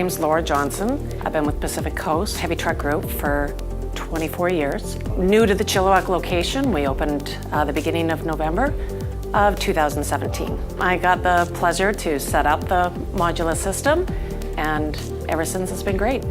name's Laura Johnson. I've been with Pacific Coast Heavy Truck Group for 24 years. New to the Chilliwack location, we opened the beginning of November of 2017. I got the pleasure to set up the Modula system, and ever since it's been great.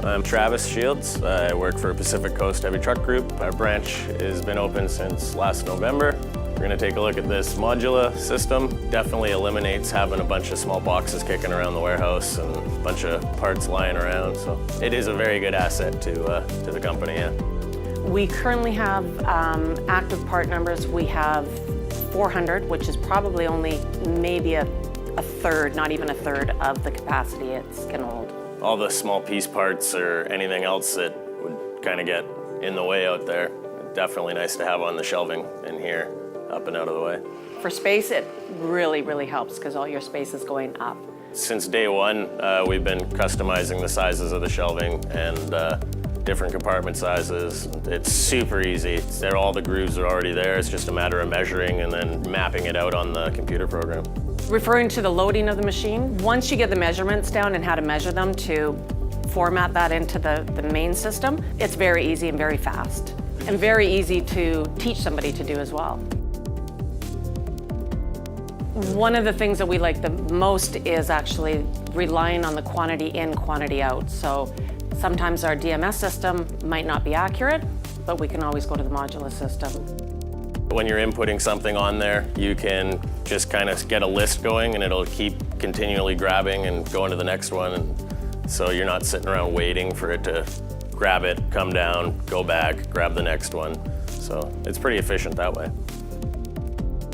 I'm Travis Shields. I work for Pacific Coast Heavy Truck Group. Our branch has been open since last November. We're going to take a look at this Modula system. Definitely eliminates having a bunch of small boxes kicking around the warehouse and a bunch of parts lying around. So it is a very good asset to the company. Yeah. We currently have active part numbers. We have 400, which is probably only maybe a third, not even a third of the capacity it can hold. All the small piece parts or anything else that would kind of get in the way out there, definitely nice to have on the shelving in here, up and out of the way. For space, it really, really helps because all your space is going up. Since day one, we've been customizing the sizes of the shelving and different compartment sizes. It's super easy. All the grooves are already there. It's just a matter of measuring and then mapping it out on the computer program. Referring to the loading of the machine, once you get the measurements down and how to measure them to format that into the main system, it's very easy and very fast. And very easy to teach somebody to do as well. One of the things that we like the most is actually relying on the quantity in, quantity out. So sometimes our DMS system might not be accurate, but we can always go to the Modula system. When you're inputting something on there, you can just kind of get a list going and it'll keep continually grabbing and going to the next one. And so you're not sitting around waiting for it to grab it, come down, go back, grab the next one. So it's pretty efficient that way.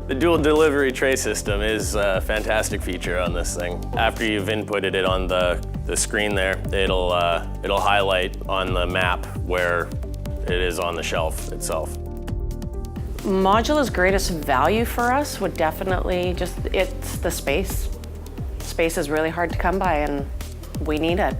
The dual delivery tray system is a fantastic feature on this thing. After you've inputted it on the screen there, it'll highlight on the map where it is on the shelf itself. Modula's greatest value for us would definitely it's the space. Space is really hard to come by and we need it.